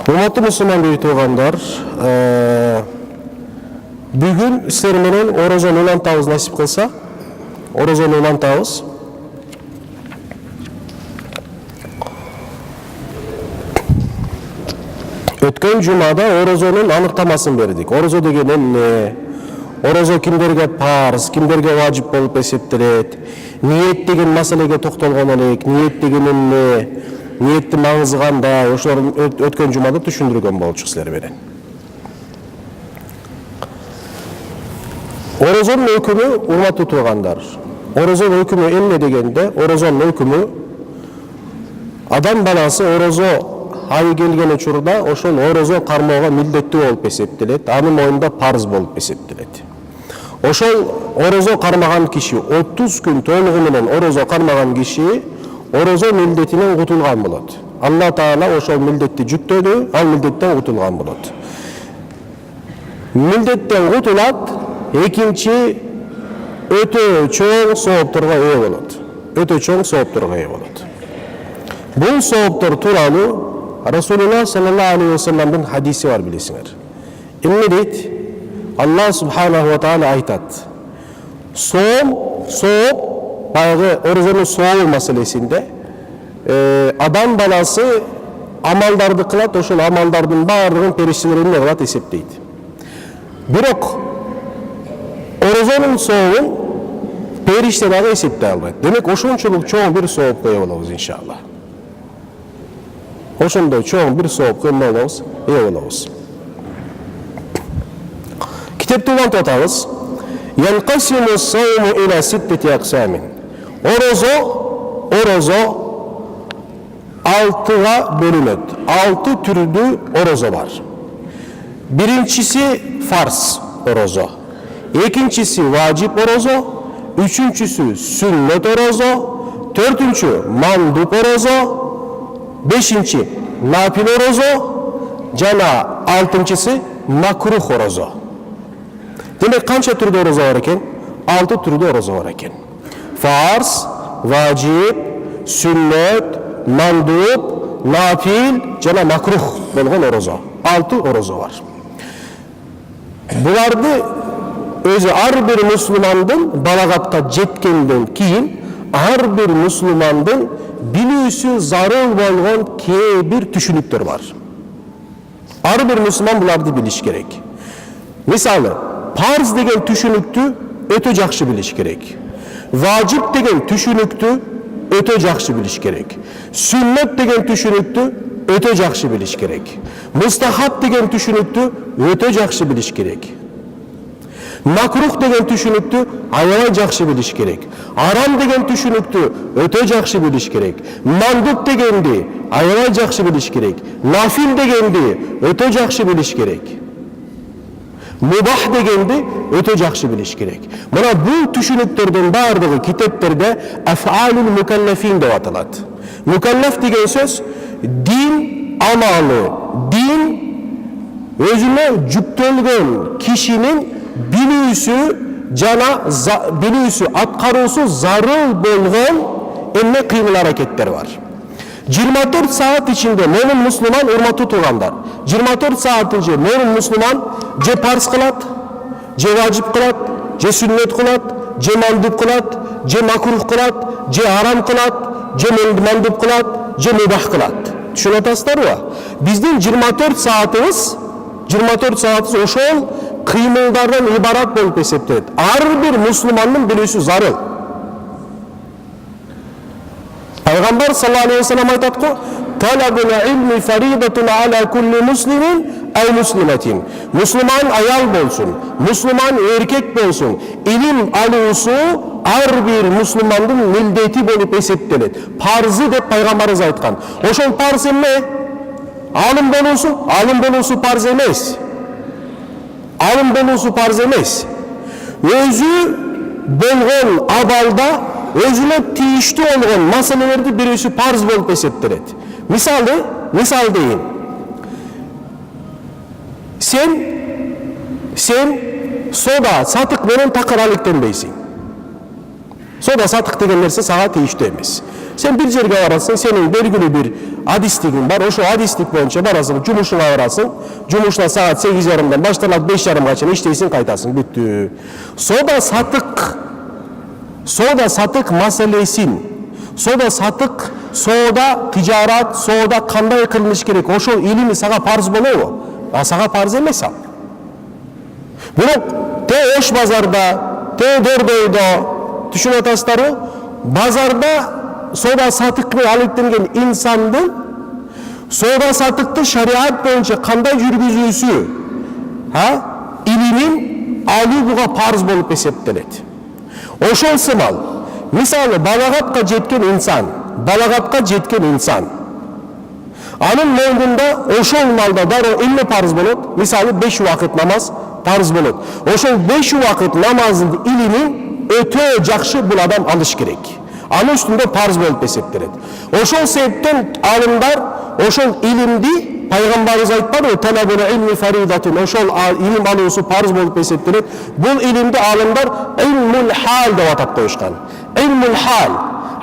Урматтуу мусулман туугандар, бүгүн силер менен орозону улантабыз, насип кылса. Орозону улантабыз. Өткөн жумада орозонун аныктамасын бердик. Орозо деген эмне? Орозо кимдерге парз, кимдерге важип болуп эсептелет? Ниет деген маселеге токтолгон элек. Ниет деген эмне? Ниеттин маңызы кандай? Ошолорун өткөн жумада түшүндүргөн болчук силер менен. Орозонун өкүмү, урматтуу туугандар. Орозонун өкүмү эмне дегенде, орозонун өкүмү адам баласы орозо айы келген учурда ошол орозо кармоого милдеттүү болуп эсептелет, анын мойнунда парз болуп эсептелет. Ошол орозо кармаган киши 30 күн толугу менен орозо кармаган киши орозо милдетинен кутулган болот. Алла Таала ошол милдетти жүктөдү, ал милдеттен кутулган болот. Милдеттен кутулат, экинчи өтө чоң соопторго ээ болот. Өтө чоң соопторго ээ болот. Бул сооптор тууралуу Расулуллах саллаллаху алейхи ва салламдын хадиси бар, билесиңер. Эмне дейт? Аллах субханаху ва таала айтат. Сооп, баягы орозонун сообу маселесинде адам баласы амалдарды кылат, ошол амалдардын баардыгын периштелер эмне кылат, эсептейт. Бирок орозонун сообун периште дагы эсептей албайт. Демек ошончолук чоң бир соопко ээ болобуз иншалла. Ошондой чоң бир соопко эмне болобуз? Ээ болобуз. Китепти улантып атабыз. Янкасиму ссауму иля ситтати аксамин. Орозо 6га бөлүнөт. 6 түрдүү орозо бар. Биринчиси фарз орозо. Экинчиси важип орозо, үчүнчүсү сүннөт орозо, төртүнчү мандуп орозо, бешинчи нафил орозо, жана алтынчысы макрух орозо. Демек канча түрдүү орозо бар экен? 6 түрдүү орозо бар экен. Фарз, важип, сүннөт, мандуп, нафил жана макрух болгон орозо. 6 орозо бар. Буларды өзү ар бир мусулмандын балагатка жеткенден кийин ар бир мусулмандын билүүсү зарыл болгон кээ бир түшүнүктөр бар. Ар бир мусулман буларды билиш керек. Мисалы, парз деген түшүнүктү өтө жакшы билиш керек. Важип деген түшүнүктү өтө жакшы билиш керек. Сүннөт деген түшүнүктү өтө жакшы билиш керек. Мустахаб деген түшүнүктү өтө жакшы билиш керек. Макрух деген түшүнүктү аябай жакшы билиш керек. Арам деген түшүнүктү өтө жакшы билиш керек. Мандуп дегенди аябай жакшы билиш керек. Нафил дегенди өтө жакшы билиш керек. Мубах дегенди өтө жакшы билиш керек. Мына бул түшүнүктөрдүн баардыгы китептерде афалул мукаллафин деп аталат. Мукаллаф деген сөз дин амалы, дин өзүнө жүктөлгөн кишинин билүүсү жана билүүсү аткаруусу зарыл болгон эмне кыймыл аракеттер бар. 24 саат ичинде момун мусулман, урматтуу туугандар, 24 саат ичинде момун мусулман же парз кылат, же важип кылат, же сүннөт кылат, же мандуп кылат, же макрух кылат, же арам кылат, же мандуп кылат, же мубах кылат. Түшүнүп атасыздарбы? Биздин 24 саатыбыз ошол кыймылдардан ибарат болуп эсептелет. Ар бир мусулмандын билүүсү зарыл. Пайгамбар саллаллаху алейхи ва саллям айтат го: "Талабул илми фаридатун аля кулли муслимин ай муслиматин." Мусулман аял болсун, мусулман эркек болсун, илим алуусу ар бир мусулмандын милдети болуп эсептелет. Парзы деп пайгамбарыбыз айткан. Ошол парз эмне? Алым болуусу парз эмес. Алым болуусу парз эмес. Өзү болгон абалда өзүнө тийиштүү болгон маселелерди билүүсү парз болуп эсептелет. Мисал дейин. Сен сода сатык менен такыр алектенбейсиң. Сода сатык деген нерсе сага тийиштүү эмес. Сен бир жерге барасың, сенин белгилүү бир адистигиң бар, ошо адистик боюнча барасың, жумушуңа барасың, жумушуна саат 8:30-дан башталат, 5:30-га чейин иштейсиң, кайтасың, бүттү. Соода сатык маселесин, соода тижарат, соода кандай кылыныш керек, ошол илими сага парз болобу? Сага парз эмес ал. Бирок те Ош базарда, те Дордойдо, түшүнүп атасыздарбы? Базарда соода сатыкты алектенген инсандын соода сатыкты шариат боюнча кандай жүргүзүүсү, илимин алуу буга парз болуп эсептелет. Ошол сымал, мисалы балагатка жеткен инсан, анын мойнунда ошол маалда дароо эмне парз болот? Мисалы 5 убакыт намаз парз болот. Ошол 5 убакыт намаздын илимин өтө жакшы бул адам алыш керек. Анын үстүндө парз болуп эсептелет. Ошол себептен алымдар ошол илимди пайгамбарыбыз айтпадыбы? Талабул илми фаридатун. Ошол илим алуусу парз болуп эсептелет. Бул илимди алымдар илмул хал деп атап коюшкан. Илмул хал.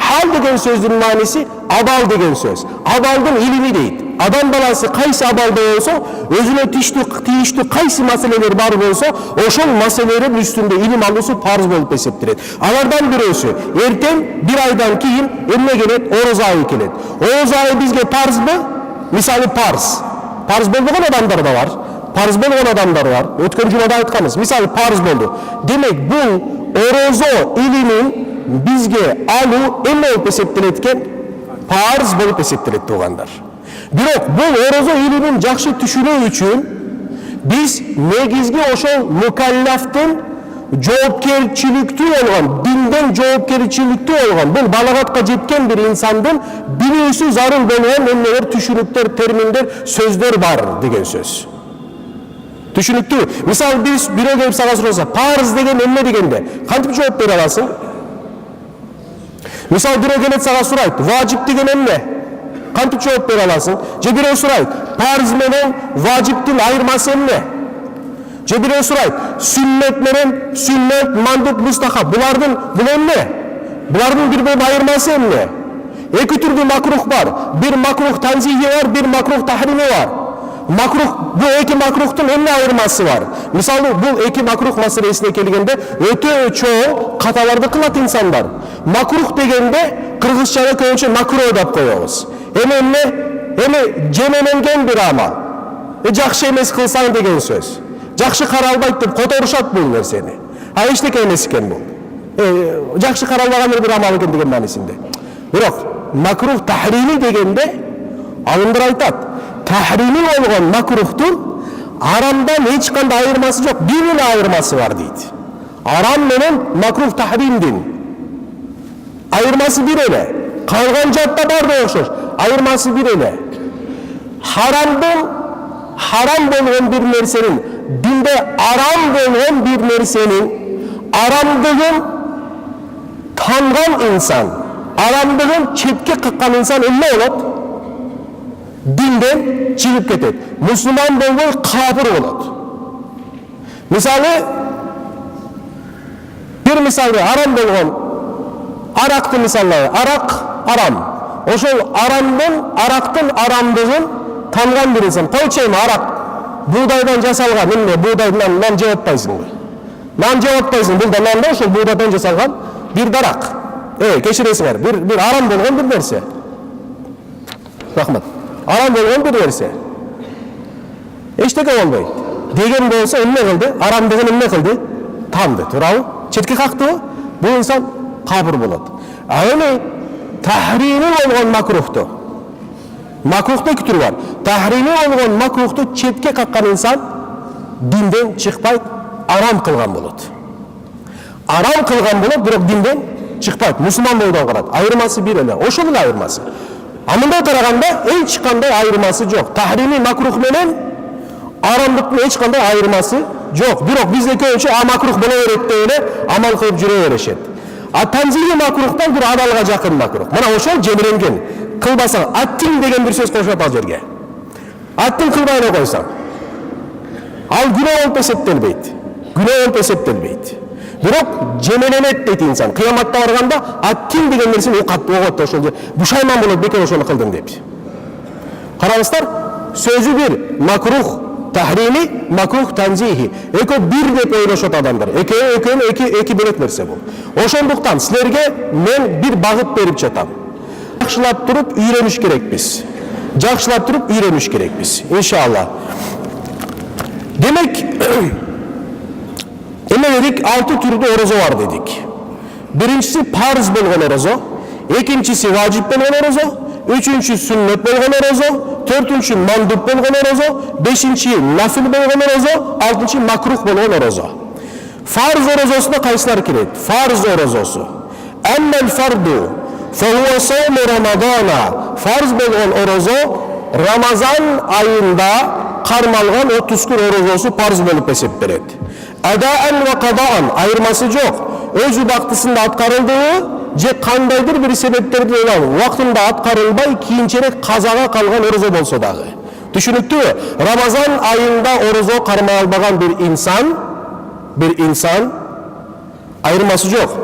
Хал деген сөздүн мааниси абал деген сөз. Абалдын илими дейт. Адам баласы кайсы абалда болсо, өзүнө тийиштүү кайсы маселелер бар болсо, ошол маселелердин үстүндө илим алуусу парз болуп эсептелет. Алардан бирөөсү эртең бир айдан кийин эмне келет? Ороз айы келет. Ороз айы бизге парзбы? Мисалы парз. Парз болбогон адамдар да бар. Өткөн жумада айтканбыз. Мисалы парз болду. Демек бул орозо илимин бизге алуу эмне болуп эсептелет экен? Парз болуп эсептелет туугандар. Бирок бул орозо илимин жакшы түшүнүү үчүн биз негизги ошол мукаллафтын жоопкерчиликтүү болгон, динден жоопкерчиликтүү болгон, бул балагатка жеткен бир инсандын билүүсү зарыл болгон эмнелер, түшүнүктөр, терминдер, сөздөр бар деген сөз. Түшүнүктүү. Мисалы биз бирөө келип сага сураса, парз деген эмне дегенде, кантип жооп бере аласың? Мисалы бирөө келет сага сурайт, важип деген эмне? Кантип жооп бере аласың? Же бирөө сурайт, парз менен важиптин айырмасы эмне? Же бирөө сурайт, сүннет, мандуп, мустахаб, булардын бул эмне? Булардын бир-бир айырмасы эмне? Эки түрдүү макрух бар. Бир макрух танзихи бар, бир макрух тахрими бар. Макрух, бул эки макрухтун эмне айырмасы бар? Мисалы бул эки макрух маселесине келгенде өтө чоң каталарды кылат инсандар. Макрух дегенде кыргызчада көбүнчө макро деп коебуз. Эми жемеленген бир амал. Жакшы эмес кылсаң деген сөз. Жакшы каралбайт деп которушат бул нерсени. Эчтеке эмес экен бул. Жакшы каралбаган бир амал экен деген маанисинде. Бирок макрух тахрими дегенде алымдар айтат, тахрими болгон макрухтун арамдан эч кандай айырмасы жок, бир эле айырмасы бар дейт. Арам менен макрух тахримдин айырмасы бир эле. Калган жатта бар да окшош. Айырмасы бир эле. Харам болгон бир нерсенин, динде арам болгон бир нерсенин арамдыгын танган инсан, арамдыгын четке каккан инсан эмне болот? Динден чыгып кетет. Мусулман болбой кафир болот. Мисалы, бир мисалы арам болгон аракты мисаллайы. Арак арам. Ошол арактын арамдыгын танган бир инсан. Койчу эми арак buğdaydan жасалган эмне? Buğdayдан нан жеп атпайсыңбы? Нан жеп атпайсың. Бул да нан да ошол buğdayдан жасалган бир дарак. Кечиресиңер. Бир арам болгон бир нерсе. Рахмат. Арам болгон бир нерсе. Эчтеке болбойт. Деген болсо эмне кылды? Арамдыгын эмне кылды? Танды, туурабы? Четке кактыбы? Бул инсан кабыр болот. Эми тахрими болгон макрухту. Макрухта эки түр бар. Тахрими болгон макрухту четке каккан инсан динден чыкпайт, арам кылган болот. Арам кылган болот, бирок динден чыкпайт. Мусулман болудан калат. Айырмасы бир эле. Ошол эле айырмасы. Мындай караганда эч кандай айырмасы жок. Тахрими макрух менен арамдыктын эч кандай айырмасы жок. Бирок бизде көбүнчө макрух боло берет деп эле амал кылып жүрө беришет. Танзихи макрухтан бир адалга жакын макрух. Мына ошол жемиренген. Кылбасаң, аттин деген бир сөз кошот ал жерге. Аттин кылбай эле койсоң. Ал күнөө болуп эсептелбейт. Бирок жемеленет дейт инсан. Кыяматта барганда аттин деген нерсени угат ошол. Бушайман болот бекер ошону кылдым деп. Қараңыздар, сөзі бір, макрух тахрими, макрух танзихи. Екі бір деп ойлашат адамдар. Екі бөлек нәрсе бұл. Ошондуктан силерге мен бір бағыт беріп жатам. Жақшылап тұрып үйреніш керекпіз. Жақшылап тұрып үйреніш керекпіз. Иншалла. Демек, dedik 6 türlü oruzo var dedik. Birincisi farz bolğan oruzo, ikincisi vacip bolğan oruzo, üçüncüsü sünnet bolğan oruzo, dördüncüsü mandup bolğan oruzo, beşinci nafil bolğan oruzo, altıncı makruh bolğan oruzo. Farz orozosuna kaysılar kireydi. Farz orozosu. Emmel fardu fehuve savmu ramadana. Farz bolğan orozo Ramazan ayında karmalgan 30 gün orozosu farz bolup esep beredi. Adaen ve kadaan ayırması yok. Öz vaktısında atkarıldığı, je kandaydır bir sebeplerdi olan vaktinde atkarılbay kiyinçerek kazaga kalgan orozo bolsa dağı. Düşünüktü mü? Ramazan ayında orozo karmay albagan bir insan ayırması yok.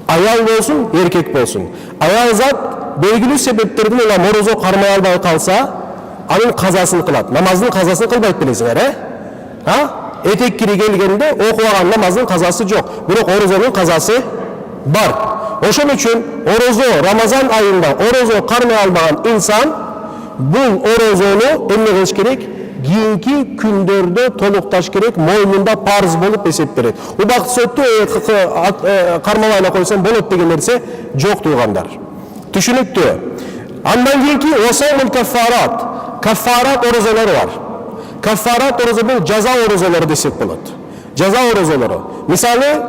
Ayal olsun, erkek olsun. Ayal zat belgili sebeplerden olan orozo karmay albay kalsa, anın kazasını kılat. Namazın kazasını kılbayıp bilesizler, he? Ha? Etek kiri gelgende okuyan namazın kazası yok. Bırak orozonun kazası var. Oşun için orozo Ramazan ayında orozo karmay albagan insan bu orozonu emne kılış gerek? Giyinki kündörde toluktaş gerek, moynunda parz bolup eseptirет. O vakit söttü karmalayına koysan bolup degen nerse yok tuğanlar. Düşünüktü. Andan giyinki osayımul kaffarat. Kaffarat orozoları var. Kaffarat orozo bu caza orozoları desek болады. Caza orozoları. Misali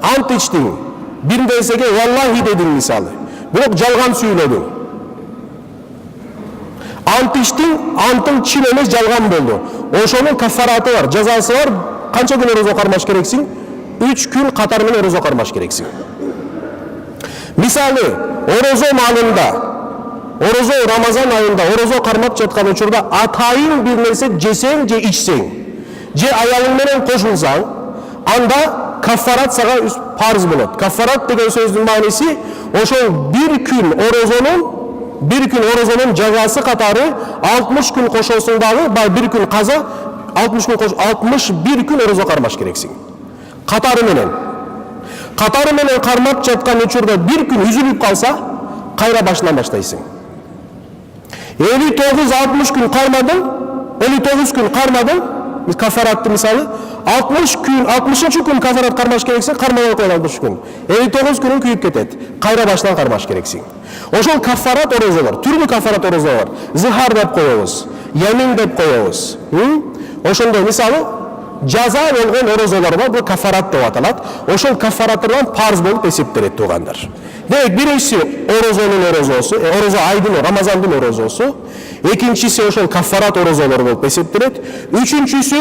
ant içtin. Bir desege vallahi dedin misali. Bırak jalgan söyledin. Ant içtin, antın çin emez jalgan boldu. Oşonun kaffaratı var, cazası var. Kança gün orozo karmaş gereksin? 3 gün katarmen orozo karmaş gereksin. Misali orozo malında orozo Ramazan ayında orozo karmap жатқан учурда atayın bir nerse jesen je içsen, je ayalın menen koşulsan, anda kaffarat sağa farz bolot. Kaffarat degen sözdün manisi oşol bir gün orozonun cazası katarı 60 gün koşulsundağı bir gün kaza 61 gün orozo karmaş gereksin. Katarı menen karmap жатқан учурda bir gün üzülüp kalsa kayra başından başlaysın. 59-60 gün karmadın, 59 gün karmadın, kafarattı misali, 60. gün kafarat karmaş gereksin, karmadan koyan 60 gün. 59 günün kuyup ketet, kayra baştan karmaş gereksin. Oşol kafarat orozo var, türlü kafarat orozo var. Zihar dep koyuyoruz, yemin dep koyuyoruz. Oşonda misali, jaza bolğon orozolar var, bu kafarat dep atalat. Oşol kafaratlardan farz bolup eseptirет tuğanlar. Demek birincisi orozonun orozosu, orozo aydın Ramazan'ın orozosu. İkincisi oşol kaffarat orozoları bolup eseptirет. Üçüncüsü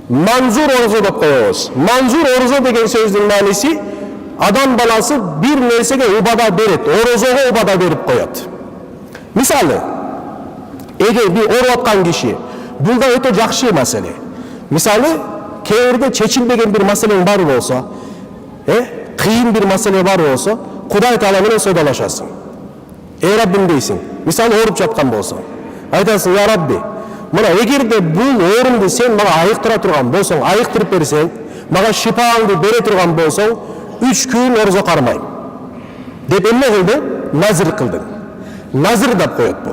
manzur orozo dep koyuyoruz. Manzur orozo degen sözdün manisi adam balası bir nersege ubada beret, orozoga ubada berip koyat. Misali, eğer bir orup atkan kişi, bu da öte jakşı mesele. Misali, keğerde çeçilmegen bir meselen var olsa, kıyın bir mesele var olsa, Kuday Teala menen sodalaşasın. Ey Rabbim deysin, misali orup жатқан bolsa, aytasın, ya Rabbi, mına egerde bu orundu sen bana ayıktıra turgan bolsang, ayıktırıp bersen, bana şifaanды bere turgan bolsang, 3 gün orozo karmayım. Dep emne kıldın? Nazır kıldın. Nazır dep koyat bol.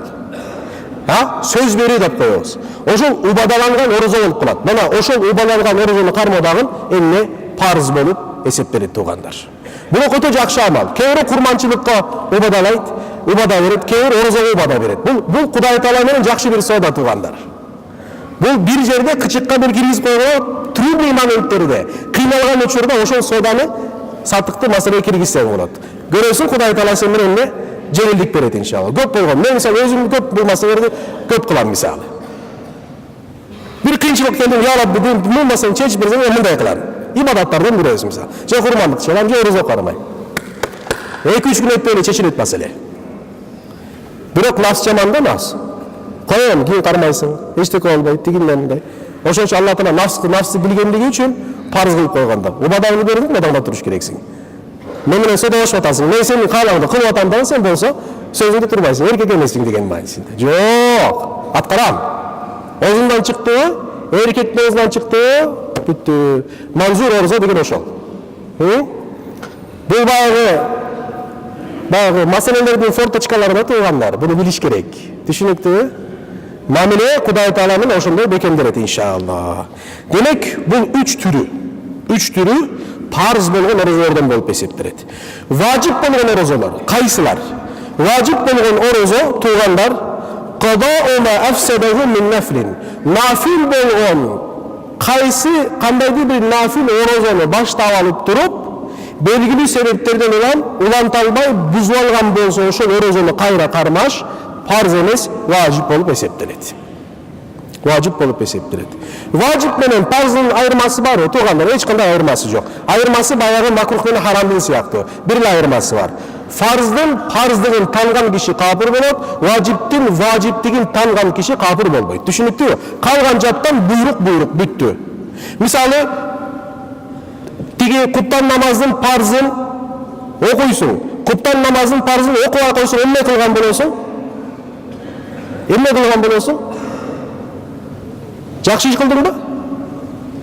Söz beri dep koyuyoruz. Oşol ubadalangan orozo bolup kılat. Mana oşol ubadalangan orozonu karmadagın emne farz bolup esepleri tuğanlar. Bunu kötü jakşı amal. Keyre kurmançılıkka ubadalayt, ubada beret, keyre orozoga ubada beret. Bu Kuday Teala menen jakşı bir soda tuğanlar. Bu bir jerde kıçıkka bir kirgiz koyup, trudный моменттерде, кыйналган учурда ошол соданы сатыкты маселеге киргизсең болот. Көрөсүң Кудай Таала сен менен эмне жеңилдик берет иншалла. Көп болгон. Мен мисалы өзүм көп бул маселелерди көп кылам мисалы. Bir kıyınçılık geldim, ya Rabbi bu masalını çeşit bir zaman mınday kılarım. İbadattardın bir özüm misal. Şey kurmanlık çalam, şey oruza karmayın. 2-3 gün etmeyle çeşit mesele. Bırak nafs çamanda nafs. Koyalım, giyin karmaysın, eştek olmayı, diginlenmeyi. Oşun için Allah Teala nafsı bilgenliği için farz kılıp koyğanda. Ubadağını verdik mi adamda duruş gereksin. Memnun sodalaşmatasın. Ne senin kalanında kıl vatandan sen bolsa Sözünde durbaysın, erkek emessin деген maanisinde. Жоқ, atkıram. Ozundan çıktı, erkek ağzından çıktı, bitti. Manzur oruza деген oşol. Bu bağı meselelerden fortочкаларына tığanlar. Bunu biliş gerek. Düşünüktü. Mamile Kuday Taala'nın oşunda bekendireti inşallah. Demek bu üç türü parz bolğon orozolardan bolup eseptireti. Vacip bolğon orozolar kaysylar? Vacip bolğon orozo tığanlar qada'u ma afsadahu min naflin. Nafil bolğon kaysı kandaydı bir nafil orozonu başta alıp durup belgili sebeplerden ulantalbay buzulgan bolsa oşol orozonu kayra karmaş farz emes vacip bolup eseptireti. Vacip bolup eseptireti. Vacip menen farzın ayırması var o tuğanlar, hiç kандай ayırması yok. Ayırması bayağı makruh menen haramdın siyaktı. Bir ayırması var. Farzlığın tanıgan kişi kapır bolup, vaciptigin tanıgan kişi kapır bolboyt. Düşünüktü mü? Kalgan jattan buyruk büttü. Misalı tigi kuptan namazın farzın okuysun. Kuptan namazın farzın okuya koysun, emme kılgan bolosun? Emme kılgan bolosun? Жақсы iş kıldın mı?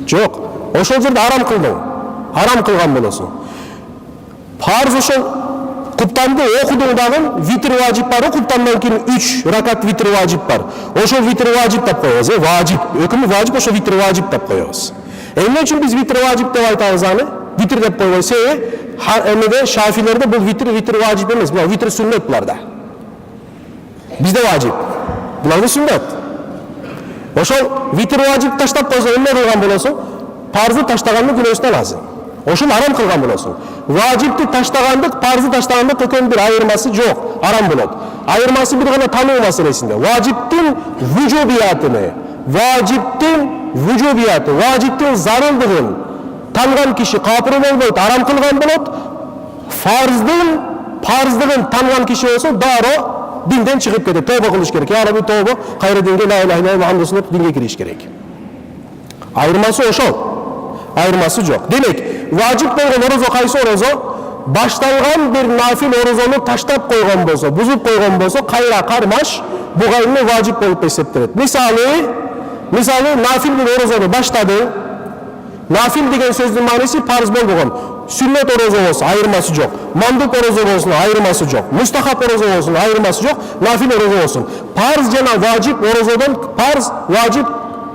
Yok. Oşol jerde haram kıldın. Haram kılgan bolosun. Farz oşol kuptandı okuduğun dağın vitr vacip var. O kuptandan keyin 3 rakat vitr vacip var. Oşol vitr vacip tap koyuyoruz. Vacip. Ökümü vacip oşol vitr vacip tap koyuyoruz. Ne için biz vitr vacip dep aytабыз аны? Vitr dep koyuyoruz. Emede Şafilerde bu vitr vacip emas. Bu vitr sünnet bularda. Bizde vacip. Bularda sünnet. Oşol vitr vacip taştap koysa emme kılgan bolosun, farzı taştaganlık günөөсүнөн azın. Oşol haram kılgan bolosun. Vacipti taştaganlık, farzı taştaganlık ökön bir ayırması yok. Haram bolot. Ayırması bir gana tanуу masalesinde. Vaciptin vaciptin zarıldığın tanıgan kişi kapır bolboyt, haram kılgan bolot. Farzlığın tanıgan kişi olsa daro dinden çıkıp ketip tövbe kılış gerek. Ya Rabbi tövbe, hayra dinge la ilahe illallah Muhammed Resulullah dinge giriş gerek. Ayırması oşol. Ayırması yok. Demek vacip bolğon orozo kaysı orozo başlangan bir nafil orozonu taştap koygan bolsa, buzup koygan bolsa kayra karmaş bu gayrını vacip bolup eseptirет. Misalı nafil bir orozonu başladı. Nafil degen sözdün manisi farz bolğon. Sünnet orozo olsa ayırması yok. Mandup orozo olsun ayırması yok. Mustahap orozo olsun ayırması yok. Nafil orozo olsun. Farz cana vacip orozodan farz, vacip,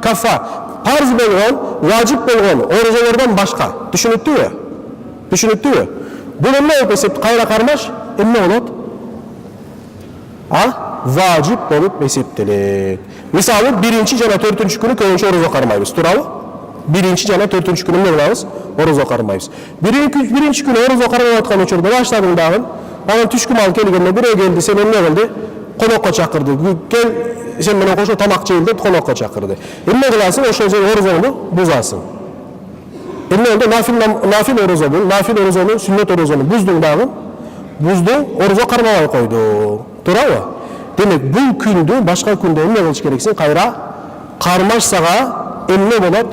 kafa. Farz bolğon, vacip bolğon orozolardan başka. Düşünüktü mü? Bunun ne olup kayra karmaş? Ne olur? Vacip bolup eseptilet. Misalı birinci cana 4. günü köyünçü orozo karmayız. Turalı? Birinci cana 4. günü ne bulağız? Orozo karmayız. Birinci günü orozo karmayatkan uçurda başladın dağın. Bana tüşküm al kelgende bire geldi, sen ne geldi? Konokka çakırdı. Gel sen bana koşu tamak çeyildi, konokka çakırdı. Ne kılasın? O şöyle orozonu buzasın. Ne oldu? Nafil orozonu, nafil orozonu, sünnet orozonu buzdun dağın. Buzdun, orozo karmaya koydu. Doğru mu? Demek bu kündü, başka günde ne kılış gereksin? Kayra karmaş sağa emne bolat.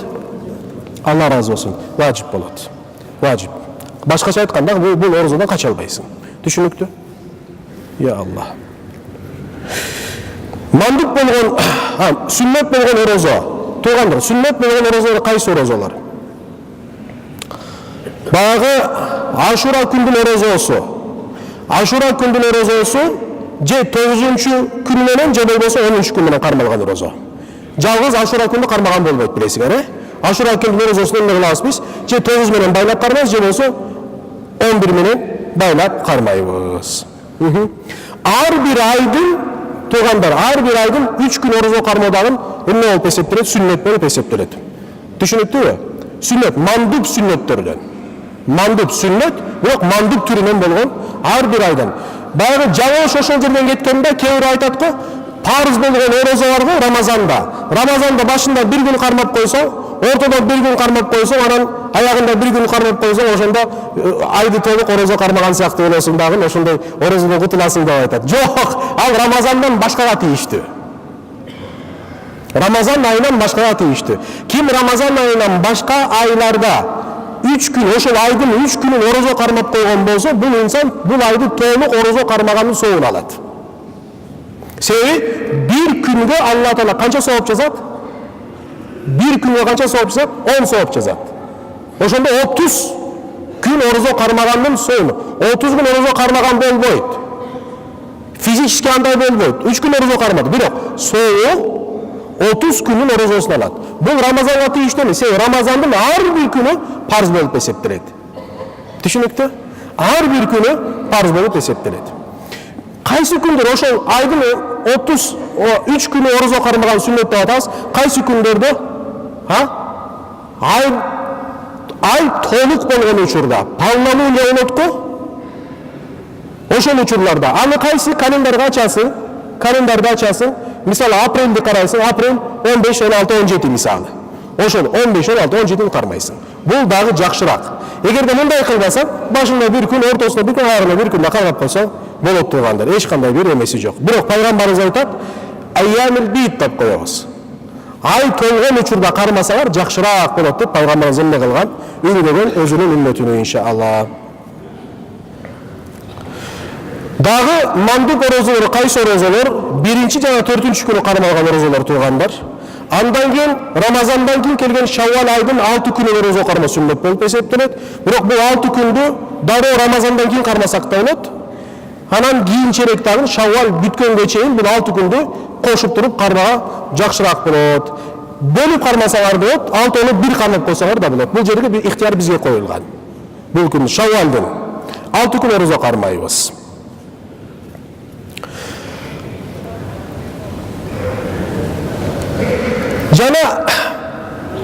Allah razı olsun. Vacip bolat. Vacip. Başkaça aytkanda bu orozodan kaç albaysın. Düşünüktü. Ya Allah. Mandup bolğon, sünnet bolğon orozo. Tuğandır. Sünnet bolğon orozolar kaysı orozolar? Bağı Aşura gündün orozosu. Aşura gündün orozosu je 9. günü menen je bolboso 10. gün menen karmalgan orozo. Жалгыз Aşura gündü karmagan bolboyt bilesizler. Aşura gündün orozosunu emne kılabыз biz? Je 9 menen baylap karmayız, je bolso 11 menen baylap karmayız. Ar bir aydın tuğandar, ar bir aydın 3 gün orozo karmadağın emne olup eseptiret, sünnet bolup eseptiret. Düşünüktü mü? Sünnet, mandup sünnetlerden. Mandup sünnet, yok mandup türünden bolğon ar bir aydan. Bayağı Cavol şoşol жерден кеткенде кейбір айтат го, парыз болгон орозо бар го Рамазанда. Рамазанда başında bir gün karmap koysa, ortada bir gün karmap koysa, анан ayağında bir gün karmap koysa, ошондо айды толук орозо кармаган сыяктуу болосуң дагы, ошондой орозодон кутуласың деп айтат. Жок, ал Рамазандан башкага тийиштүү. Ramazan ayından başka değişti. Kim Ramazan ayından başka aylarda 3 gün, oşol aydın 3 günün orozo karmap koygan bolsa, bu insan bu aydı to'liq orozo karmaganın soğunu aladi. Себеби bir күнгө Алла Таала канча сауап жазат? Bir күнгө канча сауап жазат? 10 сауап жазат. Ошондо 30 күн орозо кармагандын союну. 30 күн орозо кармаган болбойт. Физически андай болбойт. 3 күн орозо кармады. Бирок соо 30 күнүн орозосун алат. Бул Рамазанга тийиштүү эмес. Рамазандын ар бир күнү парз болуп эсептелет. Түшүнүктүү? Ар бир күнү парз болуп эсептелет. Кайсы күндөр ошол айдын 33 күнү орозо кармаган сүннөт деп атабыз. Кайсы күндөрдө ай толук болгон учурда, полнолуние болот го. Ошол учурларда аны кайсы календарга ачасың? Календарда ачасың. Мисалы апрелди карайсың, апрель 15, 16, 17 мисалы. Ошол 15, 16, 17 кармайсың. Бул дагы жакшыраак. Эгерде мындай кылбасаң, башында бир күн, ортосунда бир күн, аягында бир күндө кармап койсоң, болот тургандыр. Эч кандай бир эмеси жок. Бирок пайгамбарыбыз айтат, айямил бит деп коебуз. Ай толгон учурда кармасаңар жакшыраак болот деп пайгамбарыбыз эмне кылган? Үйрөгөн өзүнүн үммөтүнө иншалла. Дагы мандук орозолор, кайсы орозолор? Биринчи жана 4-күнү кармалган орозолор тургандар. Андан кийин Рамазандан кийин келген Шаввал айдын 6 күнү орозо кармоо сүннөт болуп эсептелет. Бирок бул 6 күндү дароо Рамазандан кийин кармасак да болот. Анан кийинчерээк дагы Шаввал бүткөнгө чейин бул 6 күндү кошуп туруп кармага жакшыраак болот. Бөлүп кармасаңар болот, 6-ны бир кармап койсоңар да болот. Бул жерге бир ыктыяр бизге коюлган. Бул күн Шаввалдын 6 күн орозо кармайбыз. Жана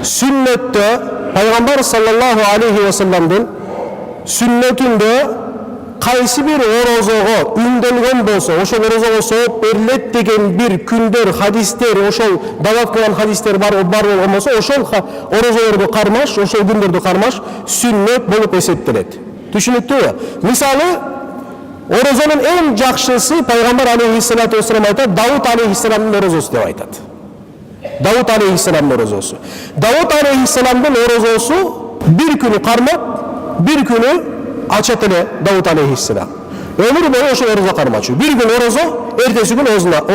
сүннөттө пайгамбар саллаллаху алейхи ва салламдын сүннөтүндө кайсы бир орозого үнделген болсо, ошол орозого сооп берилет деген бир күндөр, хадистер, ошол далат кылган хадистер бар болгон болсо, ошол орозолорду кармаш, ошол күндөрдү кармаш сүннөт болуп эсептелет. Түшүнүктүүбү? Мисалы, орозонун эң жакшысы пайгамбар алейхиссалату вассалам айтат, Давуд алейхиссаламдын орозосу деп айтат. Давуд алейхиссаламдын орозосу. Давуд алейхиссаламдын орозосу бир күнү кармап, бир күнү ачат эле Давуд алейхиссалам. Өмүр бою ошол орозо кармачу. Бир күн орозо, эртеси күн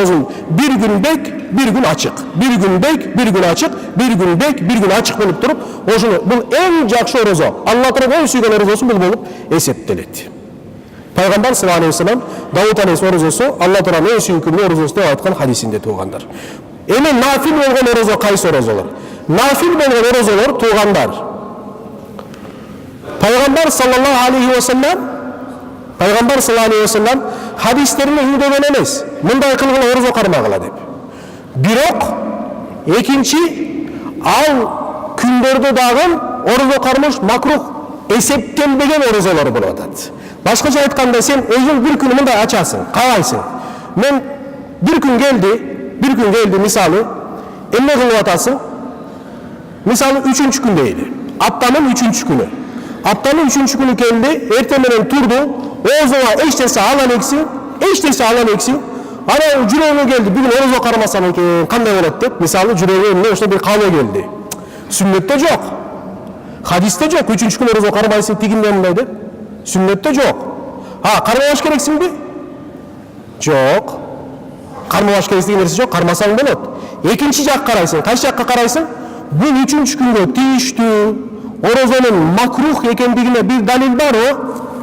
озун. Бир күн бек, бир күн ачык. Бир күн бек, бир күн ачык, бир күн бек, бир күн ачык болуп туруп, ошону бул эң жакшы орозо. Алла Таала эң сүйгөн орозосу бул болуп эсептелет. Пайгамбар саллаллаху алейхи вассалам Давуд алейхиссалам орозосу Алла Тааланын эң сүйгөн орозосу деп айткан хадисинде туугандар. Эми нафил болгон орозо кайсы орозолор? Нафил болгон орозолор туугандар. Пайгамбар саллаллаху алейхи вассалам хадистерине үйдөгөн эмес. Мындай кылгыла орозо кармагыла деп. Бирок экинчи ал күндөрдө дагы орозо кармаш макрух эсептелбеген орозолор болуп атат. Башкача айтканда, сен өзүң бир күнү мындай ачасың, каалайсың. Мен бир күн келди, мисалы, эмне кылып атасың? Мисалы 3-күн дейли. Аптанын 3-күнү. Аптанын 3-күнү келди, эртең менен турдуң, оозуңа эчтеси ала элексиң. Анан жүрөгүңө келди, бүгүн орозо кармасам экен, кандай болот деп, мисалы жүрөгүңө ошо бир каалоо келди. Сүннөттө жок. Хадисте жок, 3-күн орозо кармайсың тигиндей мындай деп. Сүннөттө жок. Кармабаш керексиңби? Жок. Кармабаш керек деген нерсе жок, кармасаң болот. Экинчи жак карайсың. Кайсы жакка карайсың? Бул 3-күнгө тийиштүү орозонун макрух экендигине бир далил барбы?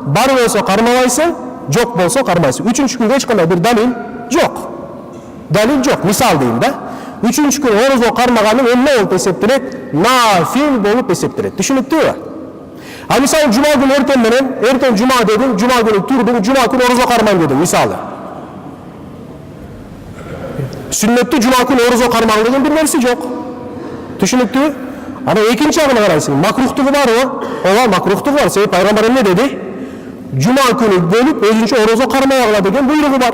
Бар болсо кармабайсың, жок болсо кармайсың. 3-күнгө эч кандай бир далил жок. Мисал дейм да. 3-күн орозо кармаганың эмне болуп эсептелет? Нафил болуп эсептелет. Түшүнүктүүбү? Мисалы жума күнү эртең жума дедиң, жума күнү турдуң, жума күнү орозо кармайм дедиң, мисалы. Сүннөттө жума күнү орозо кармагың деген бир нерсе жок. Түшүнүктүүбү? Анан экинчи жагына карайсың. Макрухтугу барбы? Ооба, макрухтугу бар. Себеби пайгамбар эмне деди? Жума күнү бөлүп өзүнчө орозо кармабагыла деген буйругу бар.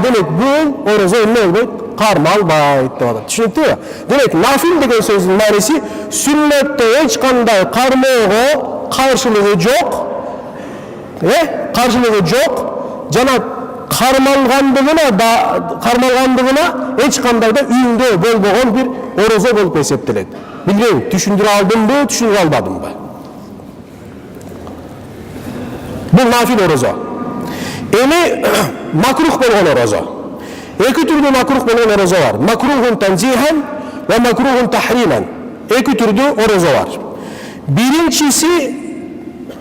Демек бул орозо эмне болбойт? Кармалбайт деп атат. Түшүнүктүүбү? Демек нафил деген сөздүн мааниси сүннөттө эч кандай кармоого каршылыгы жок. Каршылыгы жок. Жана кармалгандыгына эч кандай да үйүндө болбогон бир орозо болуп эсептелет. Билбейм, түшүндүрө алдымбы, түшүндүрө албадымбы? Бул нафил орозо. Эми макрух болгон орозо. Эки түрдүү макрух болгон орозо бар. Макрухун танзихан ва макрухун тахриман. Эки түрдүү орозо бар. Биринчиси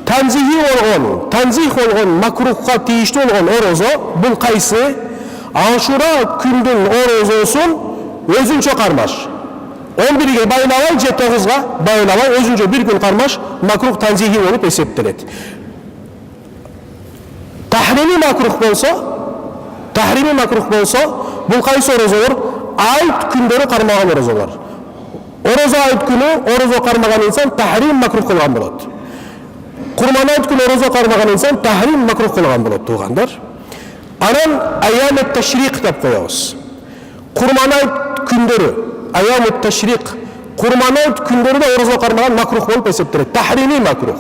танзих болгон макрухка тийиштүү болгон орозо. Бул кайсы? Ашура күндүн орозосун өзүнчө кармаш. 11-ге байлабай же 9-га байлабай өзүнчө бир күн кармаш макрух танзихи болуп эсептелет. Tahrimi makruh bolsa, bu kaysı orozolor? Ayet günleri karmagan orozolor. Orozo ayet günü orozo karmagan insan tahrim makruh kılgan bolot. Kurban ayet günü orozo karmagan insan tahrim makruh kılgan bolot tuğanlar. Anan ayyamet teşrik dep koyabız. Kurban ayet günleri, ayyamet teşrik, kurban ayet günleri de orozo karmagan makruh bolup eseptiret. Tahrimi makruh.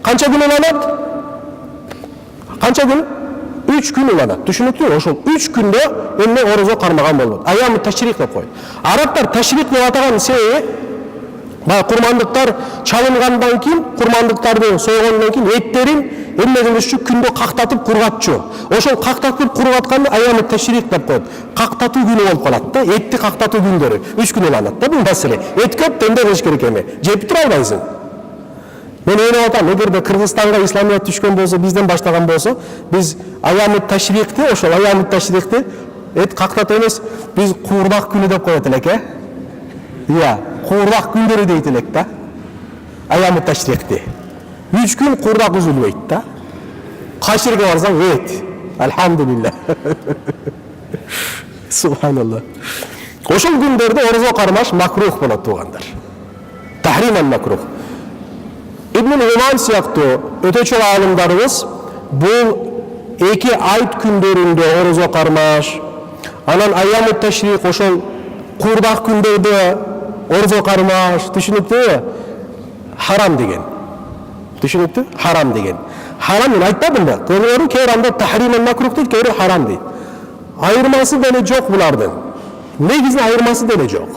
Kança gün olanat? Kança gün? 3 gün ulanat. Düşünüktü mü? Oşul 3 günde önüne orozo karmagan bolot. Ayyamet teşrik dep koydu. Araplar teşrik dep atagan sebebi kurmandıklar çalıngandan keyin, kurmandıklardı soygandan keyin etlerin emmegen üstü günde kaktatıp kurgatçı. Oşol kaktatıp kurgatkanda ayyamet teşrik dep koydu. Kaktatуу günü bolup kalat da, etti kaktatуу gündörü 3 gün ulanat da bu mesele. Et köp tende kılış керек eme. Jep tuра албайсың. Men öyle atam, eğer de Kırgızistan'a İslamiyet düşkün bolsa, bizden başlagan bolsa, biz ayyamet teşrikti, oşol ayyamet teşrikti et kaktat emes, biz kuurdak günü dep koyat elek, Ya, kuurdak gündörü deyt elek da. Ayyamet teşrikti. 3 gün kuurdak üzülbeyt da. Kaç yerge barsaң et. Elhamdülillah. Subhanallah. Oşol gündörde orozo karmaş makruh bolat tuğanдар. Tahrimen makruh. İbn-i Uman siyaktı öte çok alımlarımız bu iki ayet gündöründe orozo karmaş, anan ayyam-ı teşrik oşol kurdak gündörde orozo karmaş, düşünüptü haram degen. Düşünüptü haram degen. Haram men aytmadım da. Köylörü keramda tahrimen makruh deyt, köylörü haram deyt. Ayırması dene çok bulardan. Negizin ayırması dene çok.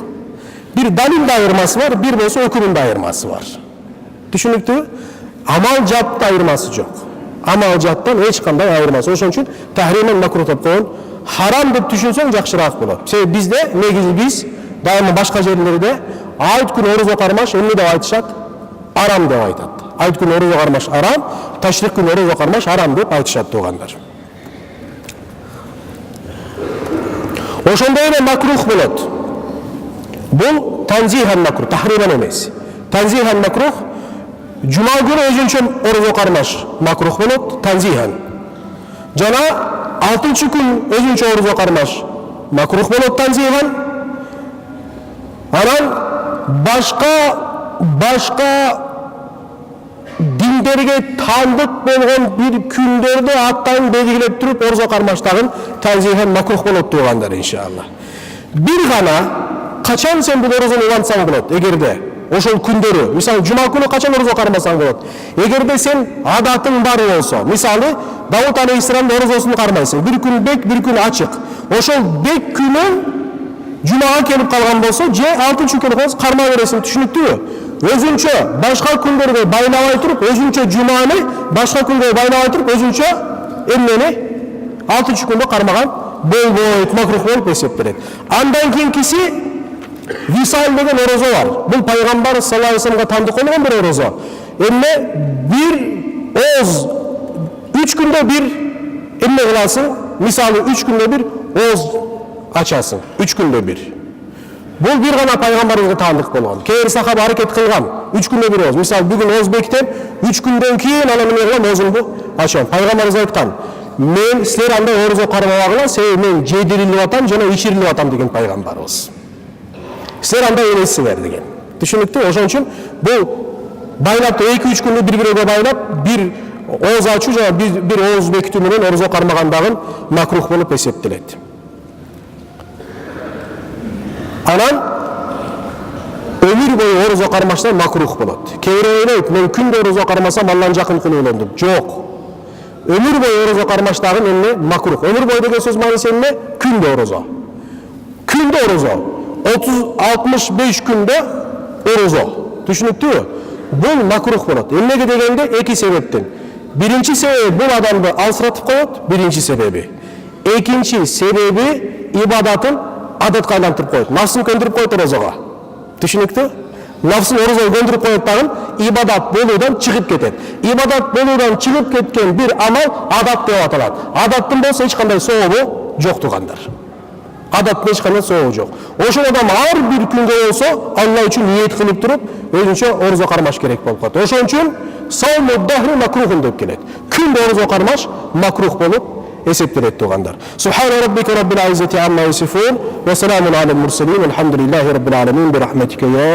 Bir dalil de ayırması var, bir bolsa hükümün de ayırması var. Düşünüktü, amal jatta ayırması yok. Amal jattan hiç kanday ayırması. Oşun için tahrimen makruh dep koyun. Haram dep düşünsöң jakşıraak bolat. Sebebi bizde negizi biz daima başka yerlerde ayet günü orozo karmaş emne dep aytышат? Aram dep aytat. Ayet günü orozo karmaş aram, taşrik günü orozo karmaş aram dep aytышат tuğanlar. Oşonda ele makruh bolat. Bu tanzihen makruh, tahrimen emes. Tanzihen makruh Cuma günü özünçe orozo karmaş makruh bolot, tanzihen. Jana 6-cı gün özünçe orozo karmaş makruh bolot, tanzihen. Anan başka dinlerge tandık bolgon bir kündörde attayın belgilep turup orozo karmaştagın tanzihen makruh bolot tuğanдар inşallah. Bir gana kaçan sen bu orozonu ulantsaң bolot, egerde oşol kündörü, misal Cuma günü kaçan orozo karmasaң bolot. Egerde sen adatın bar bolsa, misali Davut Aleyhisselam orozosunu karmaysың. Bir gün bek, bir gün açık. Oşol bek günü Cuma'ga kelip kalgan bolsa, je 6-cı günü karma veresin, düşünüktü mü? Özünçe başka kündörde baylabay turup, özünçe Cuma'nı başka kündörde baylabay turup, özünçe emmeni 6-cı günde karmagan bol makruh bolup eseptiret. Andan kийинкisi Visal degen orozo var. Bu Peygamber sallallahu aleyhi ve sellem'e tanıdık olan bir orozo. Emme bir oz 3 günde bir emme kılasın. Misali 3 günde bir oz açasın. 3 günde bir. Bu bir gana Peygamber'e tanıdık olan. Keyin sahaba hareket kılgan. 3 günde bir oz. Misal bugün oz bekten 3 günden keyin anamın kılan ozun bu açan. Peygamber'e aytkan. Men sizler anda orozo karmabagıla sebebi men jedirilip atam jana içirilip atam degen Peygamber olsun. Sizler anda öylesiler degen. Düşünüktü. Oşun için bu baylap da 2-3 günde bir-biriga baylap bir oz açu jana bir oz bekitүү menен orozo karmagandagın makruh bolup eseptilet. Anan ömür boyu orozo karmaştan makruh bolat. Keyre oynayıp men күндө orozo karmasam Allah'ın jakın kılı olondum. Jok. Ömür boyu orozo karmaştagın emne makruh. Ömür boyu degen söz manisi emne? Күндө orozo. Күндө orozo. 30-65 günde orozo. Düşünüktü mü? Bu makruh bolat. Emmege degende iki sebepten. Birinci sebebi bu adamı alsıratıp koyat, birinci sebebi. Экинчи себеби ибадатын адатка айлантырып коет. Нафсын көндүрүп коет орозого. Түшүнүктүү? Нафсын орозого көндүрүп коет дагы ибадат болуудан чыгып кетет. Ибадат болуудан чыгып кеткен бир амал адат деп аталат. Адаттын болсо эч кандай сообу жок тургандар. Адаттын эч кандай сообу жок. Ошол адам ар бир күнгө болсо Алла үчүн ниет кылып туруп, өзүнчө орозо кармаш керек болуп калат. Ошон үчүн сауму дахри макрухун деп келет. Күндө орозо кармаш макрух болуп есептелет тугандар. Субхана раббика раббил иzzati amma yasifun ва саламун алал мурсалин. Алхамдулиллахи раббил аламин. Бирахматика я